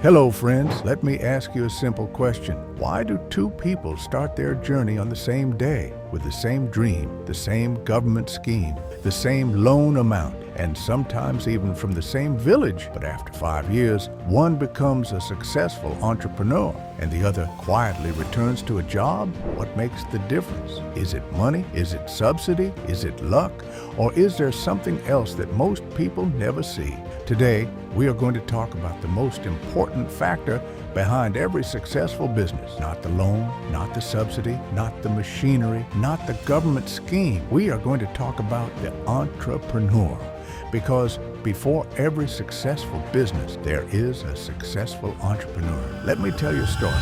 Hello, friends. Let me ask you a simple question. Why do two people start their journey on the same day with the same dream, the same government scheme, the same loan amount, and sometimes even from the same village, but after 5 years, one becomes a successful entrepreneur and the other quietly returns to a job? What makes the difference? Is it money? Is it subsidy? Is it luck? Or is there something else that most people never see? Today, we are going to talk about the most important factor behind every successful business. Not the loan, not the subsidy, not the machinery, not the government scheme. We are going to talk about the entrepreneur. Because before every successful business, there is a successful entrepreneur. Let me tell you a story.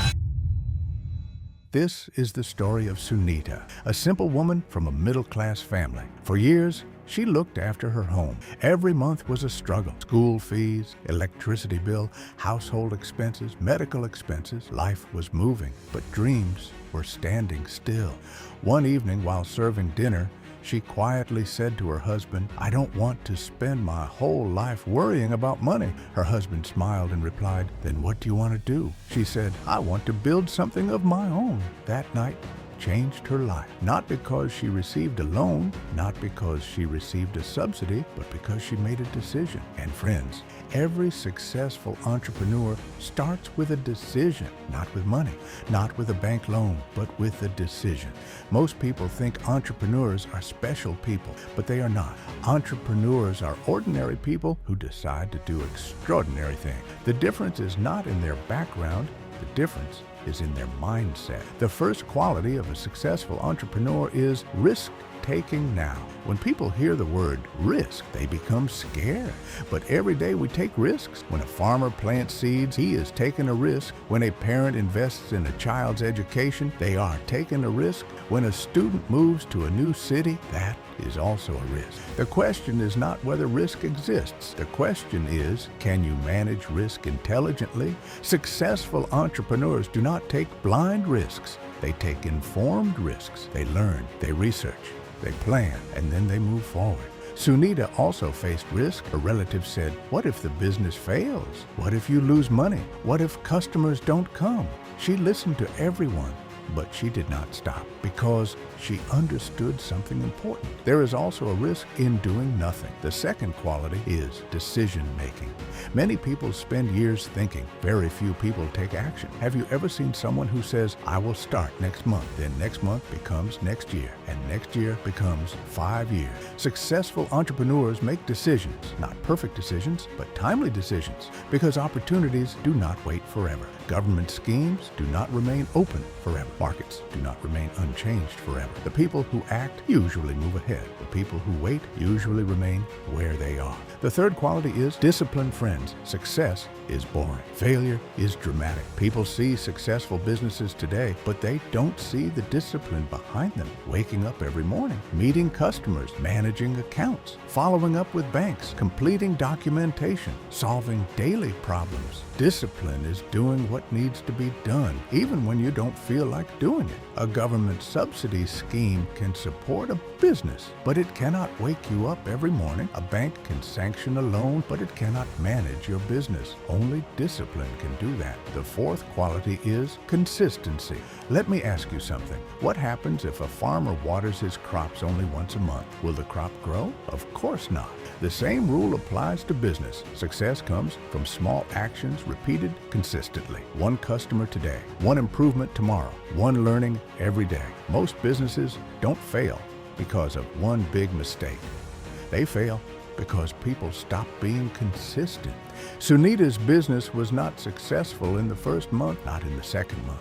This is the story of Sunita, a simple woman from a middle-class family. For years, she looked after her home. Every month was a struggle. School fees, electricity bill, household expenses, medical expenses. Life was moving, but dreams were standing still. One evening while serving dinner, she quietly said to her husband, "I don't want to spend my whole life worrying about money." Her husband smiled and replied, "Then what do you want to do?" She said, "I want to build something of my own." That night changed her life, not because she received a loan, not because she received a subsidy, but because she made a decision. And friends, every successful entrepreneur starts with a decision, not with money, not with a bank loan, but with a decision. Most people think entrepreneurs are special people, but they are not. Entrepreneurs are ordinary people who decide to do extraordinary things. The difference is not in their background, the difference is in their mindset. The first quality of a successful entrepreneur is risk-taking now. When people hear the word risk, they become scared. But every day we take risks. When a farmer plants seeds, he is taking a risk. When a parent invests in a child's education, they are taking a risk. When a student moves to a new city, that is also a risk. The question is not whether risk exists. The question is, can you manage risk intelligently? Successful entrepreneurs do not take blind risks. They take informed risks. They learn, they research, they plan, and then they move forward. Sunita also faced risk. Her relatives said, "What if the business fails? What if you lose money? What if customers don't come?" She listened to everyone, but she did not stop because she understood something important. There is also a risk in doing nothing. The second quality is decision-making. Many people spend years thinking. Very few people take action. Have you ever seen someone who says, "I will start next month," then next month becomes next year, and next year becomes 5 years? Successful entrepreneurs make decisions, not perfect decisions, but timely decisions, because opportunities do not wait forever. Government schemes do not remain open forever. Markets do not remain unchanged forever. The people who act usually move ahead. The people who wait usually remain where they are. The third quality is discipline, friends. Success is boring. Failure is dramatic. People see successful businesses today, but they don't see the discipline behind them. Waking up every morning, meeting customers, managing accounts, following up with banks, completing documentation, solving daily problems. Discipline is doing what needs to be done, even when you don't feel like doing it. A government subsidy scheme can support a business, but it cannot wake you up every morning. A bank can sanction a loan, but it cannot manage your business. Only discipline can do that. The fourth quality is consistency. Let me ask you something. What happens if a farmer waters his crops only once a month? Will the crop grow? Of course not. The same rule applies to business. Success comes from small actions repeated consistently. One customer today, one improvement tomorrow, one learning every day. Most businesses don't fail because of one big mistake. They fail because people stop being consistent. Sunita's business was not successful in the first month, not in the second month,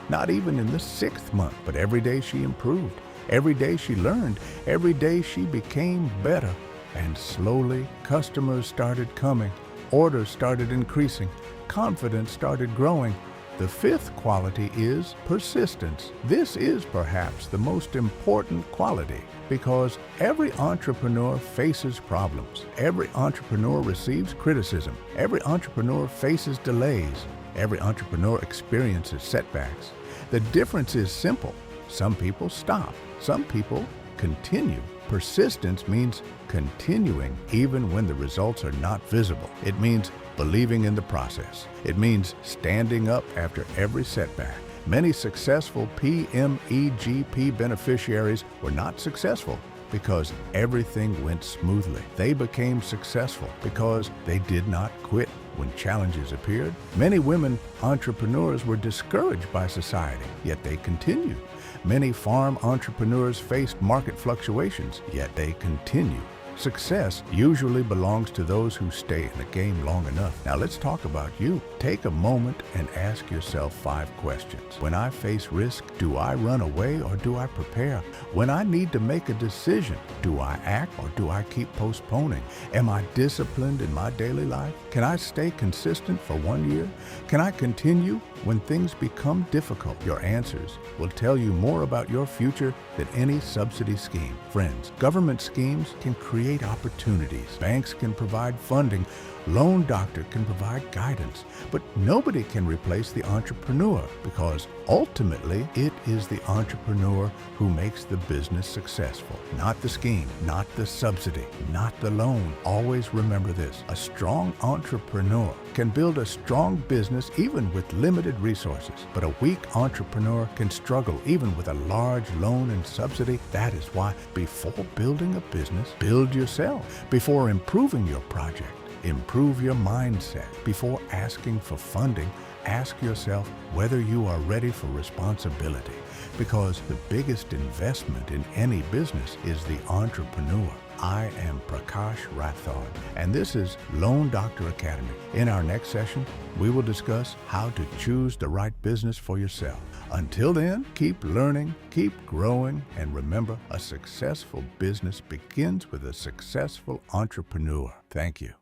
not even in the 6th month, but every day she improved. Every day she learned. Every day she became better. And slowly, customers started coming, orders started increasing, confidence started growing. The fifth quality is persistence. This is perhaps the most important quality because every entrepreneur faces problems. Every entrepreneur receives criticism. Every entrepreneur faces delays. Every entrepreneur experiences setbacks. The difference is simple. Some people stop. Some people continue. Persistence means continuing even when the results are not visible. It means believing in the process. It means standing up after every setback. Many successful PMEGP beneficiaries were not successful because everything went smoothly. They became successful because they did not quit when challenges appeared. Many women entrepreneurs were discouraged by society, yet they continued. Many farm entrepreneurs faced market fluctuations, yet they continued. Success usually belongs to those who stay in the game long enough. Now let's talk about you. Take a moment and ask yourself 5 questions. When I face risk, do I run away or do I prepare? When I need to make a decision, do I act or do I keep postponing? Am I disciplined in my daily life? Can I stay consistent for 1 year? Can I continue when things become difficult? Your answers will tell you more about your future than any subsidy scheme. Friends, government schemes can create opportunities. Banks can provide funding. Loan doctor can provide guidance. But nobody can replace the entrepreneur, because ultimately it is the entrepreneur who makes the business successful. Not the scheme, not the subsidy, not the loan. Always remember this: a strong entrepreneur can build a strong business even with limited resources. But a weak entrepreneur can struggle even with a large loan and subsidy. That is why before building a business, build yourself. Before improving your project, improve your mindset. Before asking for funding, ask yourself whether you are ready for responsibility. Because the biggest investment in any business is the entrepreneur. I am Prakash Rathod, and this is Loan Doctor Academy. In our next session, we will discuss how to choose the right business for yourself. Until then, keep learning, keep growing, and remember, a successful business begins with a successful entrepreneur. Thank you.